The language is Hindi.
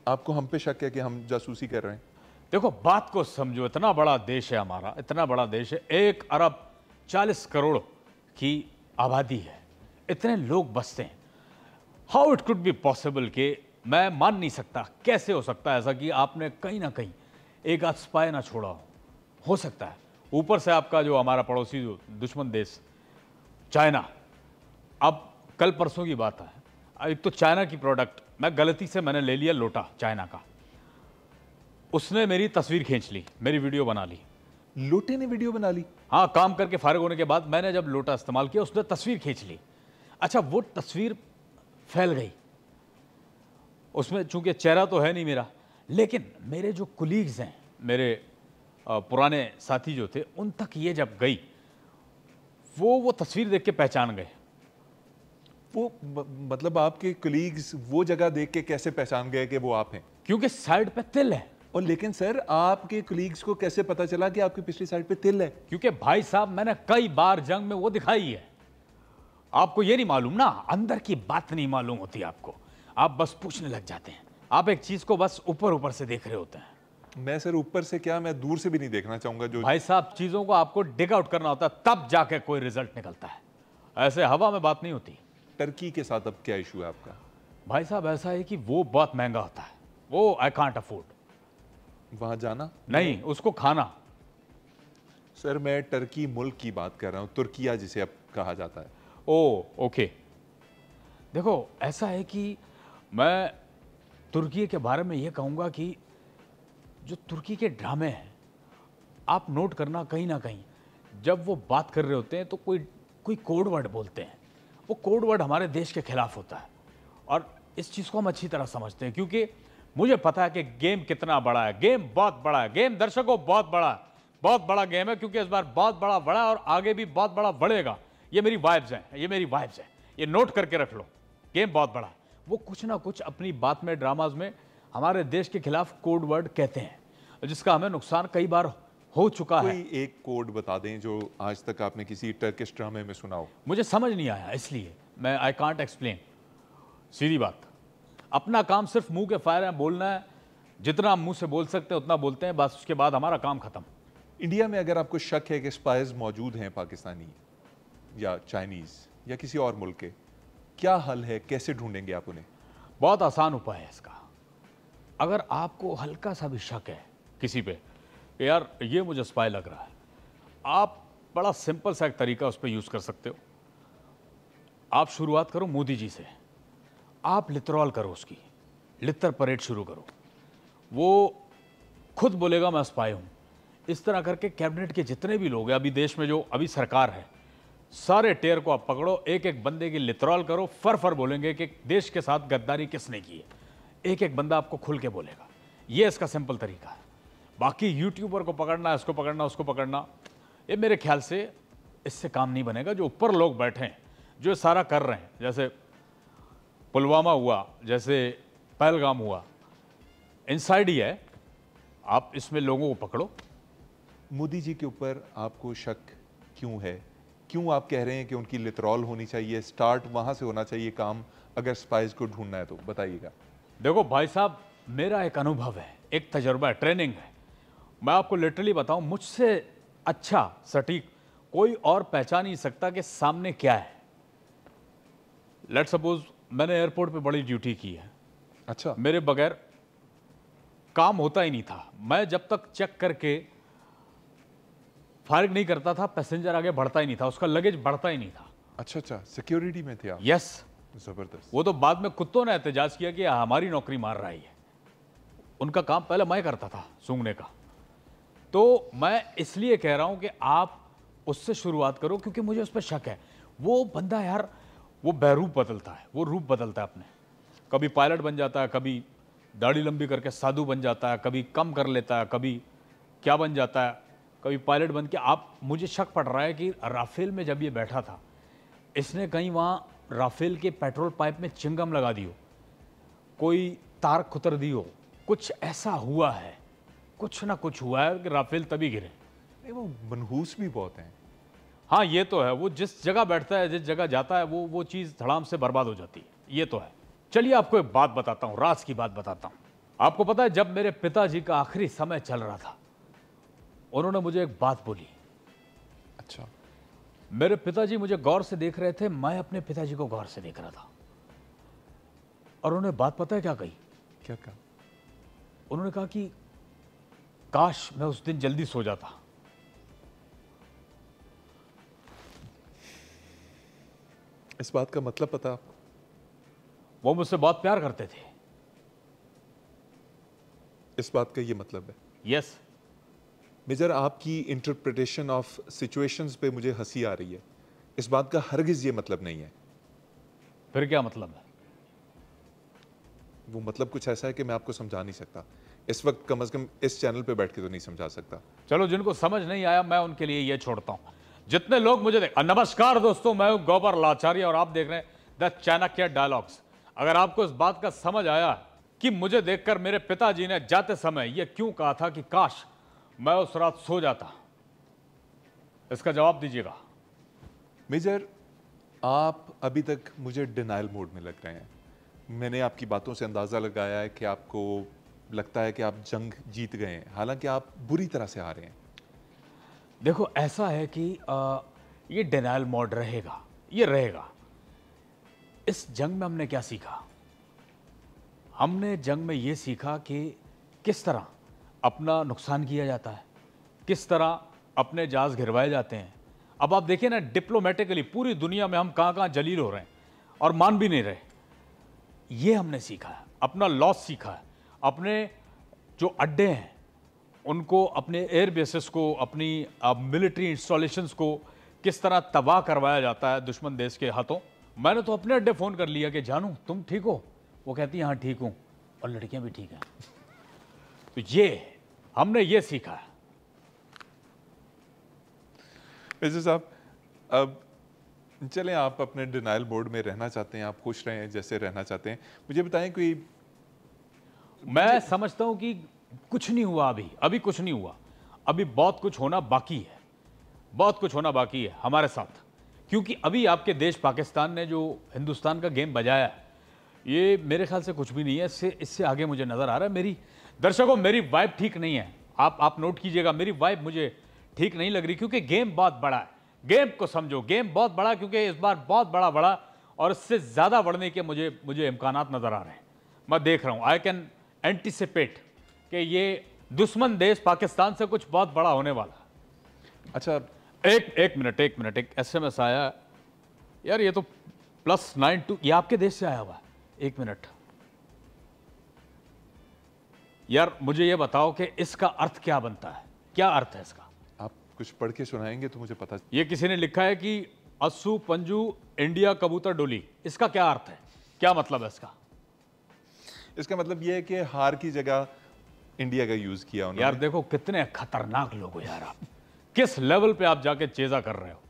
आपको हम पे शक है कि हम जासूसी कर रहे हैं? देखो, बात को समझो, इतना बड़ा देश है हमारा, इतना बड़ा देश है, 1 अरब 40 करोड़ की आबादी है, इतने लोग बसते हैं। How it could be possible कि मैं मान नहीं सकता, कैसे हो सकता है ऐसा कि आपने कहीं ना कहीं एक आध स्पाई ना छोड़ा हो सकता है। ऊपर से आपका जो हमारा पड़ोसी जो दुश्मन देश चाइना, अब कल परसों की बात है, एक तो चाइना की प्रोडक्ट मैंने ले लिया लोटा चाइना का, उसने मेरी तस्वीर खींच ली, मेरी वीडियो बना ली। लोटे ने वीडियो बना ली? हाँ, काम करके फारिग होने के बाद मैंने जब लोटा इस्तेमाल किया, उसने तस्वीर खींच ली। अच्छा, वो तस्वीर फैल गई, उसमें चूंकि चेहरा तो है नहीं मेरा, लेकिन मेरे जो कुलीग्स हैं, मेरे पुराने साथी जो थे, उन तक ये जब गई, वो तस्वीर देख के पहचान गए। वो मतलब आपके कलीग्स वो जगह देख के कैसे पहचान गए कि वो आप हैं? क्योंकि साइड पे तिल है। और लेकिन सर, आपके कलीग्स को कैसे पता चला कि आपकी पिछली साइड पे तिल है? क्योंकि भाई साहब, मैंने कई बार जंग में वो दिखाई है। आपको ये नहीं मालूम ना, अंदर की बात नहीं मालूम होती आपको, आप बस पूछने लग जाते हैं। आप एक चीज को बस ऊपर ऊपर से देख रहे होते हैं। मैं सर ऊपर से क्या, मैं दूर से भी नहीं देखना चाहूंगा। जो भाई साहब, चीजों को आपको डिग आउट करना होता है, तब जाके कोई रिजल्ट निकलता है, ऐसे हवा में बात नहीं होती। टर्की के साथ अब क्या इशू है आपका? भाई साहब, ऐसा है कि वो बहुत महंगा होता है, वो आई कांट अफोर्ड। वहां जाना नहीं, उसको खाना। सर, मैं टर्की मुल्क की बात कर रहा हूं, तुर्किया जिसे अब कहा जाता है। ओ ओके, देखो ऐसा है कि मैं तुर्की के बारे में ये कहूँगा कि जो तुर्की के ड्रामे हैं, आप नोट करना, कहीं ना कहीं जब वो बात कर रहे होते हैं तो कोई कोड वर्ड बोलते हैं, वो कोड वर्ड हमारे देश के खिलाफ होता है। और इस चीज़ को हम अच्छी तरह समझते हैं, क्योंकि मुझे पता है कि गेम कितना बड़ा है, गेम बहुत बड़ा है, गेम दर्शकों बहुत बड़ा है, बहुत बड़ा गेम है, क्योंकि इस बार बहुत बड़ा बढ़ा और आगे भी बहुत बड़ा बढ़ेगा। ये मेरी वाइब्स हैं, ये मेरी वाइब्स हैं, ये नोट करके रख लो। गेम बहुत बड़ा है। वो कुछ ना कुछ अपनी बात में, ड्रामाज में हमारे देश के खिलाफ कोड वर्ड कहते हैं, जिसका हमें नुकसान कई बार हो चुका है। कोई एक कोड बता दें जो आज तक आपने किसी टर्किश ड्रामे में सुना हो। मुझे समझ नहीं आया, इसलिए मैं आई कांट एक्सप्लेन। सीधी बात, अपना काम सिर्फ मुंह के फायर है, बोलना है, जितना हम मुंह से बोल सकते हैं उतना बोलते हैं, बस उसके बाद हमारा काम खत्म। इंडिया में अगर आपको शक है कि स्पाइज मौजूद हैं, पाकिस्तानी या चाइनीज या किसी और मुल्क के, क्या हल है, कैसे ढूंढेंगे आप उन्हें? बहुत आसान उपाय है इसका। अगर आपको हल्का सा भी शक है किसी पे, यार ये मुझे स्पाई लग रहा है, आप बड़ा सिंपल सा एक तरीका उस पर यूज कर सकते हो। आप शुरुआत करो मोदी जी से, आप लिटरॉल करो, उसकी लिटर परेड शुरू करो, वो खुद बोलेगा मैं स्पाई हूं। इस तरह करके कैबिनेट के जितने भी लोग हैं अभी देश में, जो अभी सरकार है, सारे टेयर को आप पकड़ो, एक एक बंदे की लिटरॉल करो, फर बोलेंगे कि देश के साथ गद्दारी किसने की है, एक एक बंदा आपको खुल के बोलेगा। ये इसका सिंपल तरीका है। बाकी यूट्यूबर को पकड़ना, इसको पकड़ना, उसको पकड़ना, ये मेरे ख्याल से इससे काम नहीं बनेगा। जो ऊपर लोग बैठे हैं, जो सारा कर रहे हैं, जैसे पुलवामा हुआ, जैसे पहलगाम हुआ, इनसाइड ही है, आप इसमें लोगों को पकड़ो। मोदी जी के ऊपर आपको शक क्यों है? क्यों आप कह रहे हैं कि उनकी लिटरॉल होनी चाहिए, स्टार्ट वहां से होना चाहिए काम, अगर स्पाइस को ढूंढना है तो बताइएगा। देखो भाई साहब, मेरा एक अनुभव है, एक तजुर्बा है, ट्रेनिंग है। मैं आपको लिटरली बताऊं, मुझसे अच्छा सटीक कोई और पहचान नहीं सकता कि सामने क्या है। लेट्स सपोज मैंने एयरपोर्ट पे बड़ी ड्यूटी की है, अच्छा, मेरे बगैर काम होता ही नहीं था। मैं जब तक चेक करके फारिग नहीं करता था, पैसेंजर आगे बढ़ता ही नहीं था, उसका लगेज बढ़ता ही नहीं था। अच्छा, सिक्योरिटी में थे आप? यस। जबरदस्त। वो तो बाद में कुत्तों ने एहतजाज किया कि हमारी नौकरी मार रही है। उनका काम पहले मैं करता था, सूंघने का। तो मैं इसलिए कह रहा हूं कि आप उससे शुरुआत करो, क्योंकि मुझे उस पर शक है। वो बंदा यार, वो बहरूप बदलता है, वो रूप बदलता है अपने, कभी पायलट बन जाता है, कभी दाढ़ी लंबी करके साधु बन जाता है, कभी कम कर लेता है, कभी क्या बन जाता है, कभी पायलट बन के। आप, मुझे शक पड़ रहा है कि राफेल में जब ये बैठा था, इसने कहीं वहाँ राफेल के पेट्रोल पाइप में चिंगम लगा दी हो, कोई तार कुतर दी हो, कुछ ऐसा हुआ है, कुछ ना कुछ हुआ है कि राफेल तभी गिरे। वो मनहूस भी बहुत हैं। हाँ, ये तो है, वो जिस जगह बैठता है, जिस जगह जाता है, वो चीज़ धड़ाम से बर्बाद हो जाती है, ये तो है। चलिए आपको एक बात बताता हूँ, राज की बात बताता हूँ। आपको पता है, जब मेरे पिताजी का आखिरी समय चल रहा था, उन्होंने मुझे एक बात बोली। अच्छा। मेरे पिताजी मुझे गौर से देख रहे थे, मैं अपने पिताजी को गौर से देख रहा था, और उन्होंने बात पता है क्या कही? क्या कहा? उन्होंने कहा कि काश मैं उस दिन जल्दी सो जाता। इस बात का मतलब पता आपको? वो मुझसे बहुत प्यार करते थे। इस बात का ये मतलब है? यस। मेजर, आपकी इंटरप्रिटेशन ऑफ सिचुएशंस पे मुझे हंसी आ रही है। इस बात का हरगिज ये मतलब नहीं है। फिर क्या मतलब है? वो मतलब कुछ ऐसा है कि मैं आपको समझा नहीं सकता। इस वक्त कम से कम इस चैनल पे बैठ के तो नहीं समझा सकता। चलो, जिनको समझ नहीं आया मैं उनके लिए ये छोड़ता हूं। जितने लोग मुझे देख, नमस्कार दोस्तों, मैं हूं गौबर लाचार्य और आप देख रहे हैं द चाणक्य डायलॉग्स। अगर आपको इस बात का समझ आया कि मुझे देखकर मेरे पिताजी ने जाते समय ये क्यों कहा था कि काश मैं उस रात सो जाता, इसका जवाब दीजिएगा। मेजर, आप अभी तक मुझे डिनायल मोड में लग रहे हैं। मैंने आपकी बातों से अंदाज़ा लगाया है कि आपको लगता है कि आप जंग जीत गए हैं, हालांकि आप बुरी तरह से हारे हैं। देखो, ऐसा है कि ये डिनायल मोड रहेगा, ये रहेगा। इस जंग में हमने क्या सीखा? हमने जंग में ये सीखा कि किस तरह अपना नुकसान किया जाता है, किस तरह अपने जहाज गिरवाए जाते हैं। अब आप देखिए ना, डिप्लोमेटिकली पूरी दुनिया में हम कहाँ कहाँ जलील हो रहे हैं और मान भी नहीं रहे। ये हमने सीखा है, अपना लॉस सीखा है। अपने जो अड्डे हैं उनको, अपने एयर बेसिस को, अपनी मिलिट्री इंस्टॉलेशंस को किस तरह तबाह करवाया जाता है दुश्मन देश के हाथों। मैंने तो अपने अड्डे फ़ोन कर लिया कि जानू तुम ठीक हो? वो कहती है हाँ ठीक हूँ, और लड़कियां भी ठीक हैं। तो ये हमने ये सीखा है। मेजर साहब, अब चलें, आप अपने डिनायल मोड में रहना चाहते हैं, आप खुश रहें जैसे रहना चाहते हैं। मुझे बताएं कोई। मैं समझता हूं कि कुछ नहीं हुआ, अभी कुछ नहीं हुआ। अभी बहुत कुछ होना बाकी है, बहुत कुछ होना बाकी है हमारे साथ। क्योंकि अभी आपके देश पाकिस्तान ने जो हिंदुस्तान का गेम बजाया है, ये मेरे ख्याल से कुछ भी नहीं है। इससे आगे मुझे नज़र आ रहा है। मेरी दर्शकों, मेरी वाइब ठीक नहीं है। आप नोट कीजिएगा, मेरी वाइब मुझे ठीक नहीं लग रही, क्योंकि गेम बहुत बड़ा है। गेम को समझो, गेम बहुत बड़ा, क्योंकि इस बार बहुत बड़ा और इससे ज़्यादा बढ़ने के मुझे इम्कानात नज़र आ रहे हैं। मैं देख रहा हूँ, आई कैन एंटिसिपेट कि ये दुश्मन देश पाकिस्तान से कुछ बहुत बड़ा होने वाला है। अच्छा, एक मिनट, एक SMS आया है यार, ये तो +92, ये आपके देश से आया हुआ है। एक मिनट यार, मुझे ये बताओ कि इसका अर्थ क्या बनता है? क्या अर्थ है इसका? आप कुछ पढ़ के सुनाएंगे तो मुझे पता। ये किसी ने लिखा है कि अस्सू पंजू इंडिया कबूतर डोली। इसका क्या अर्थ है? क्या मतलब है इसका? इसका मतलब ये है कि हार की जगह इंडिया का यूज किया उन्होंने। यार देखो, कितने खतरनाक लोग हो यार आप। किस लेवल पे आप जाके चेजा कर रहे हो।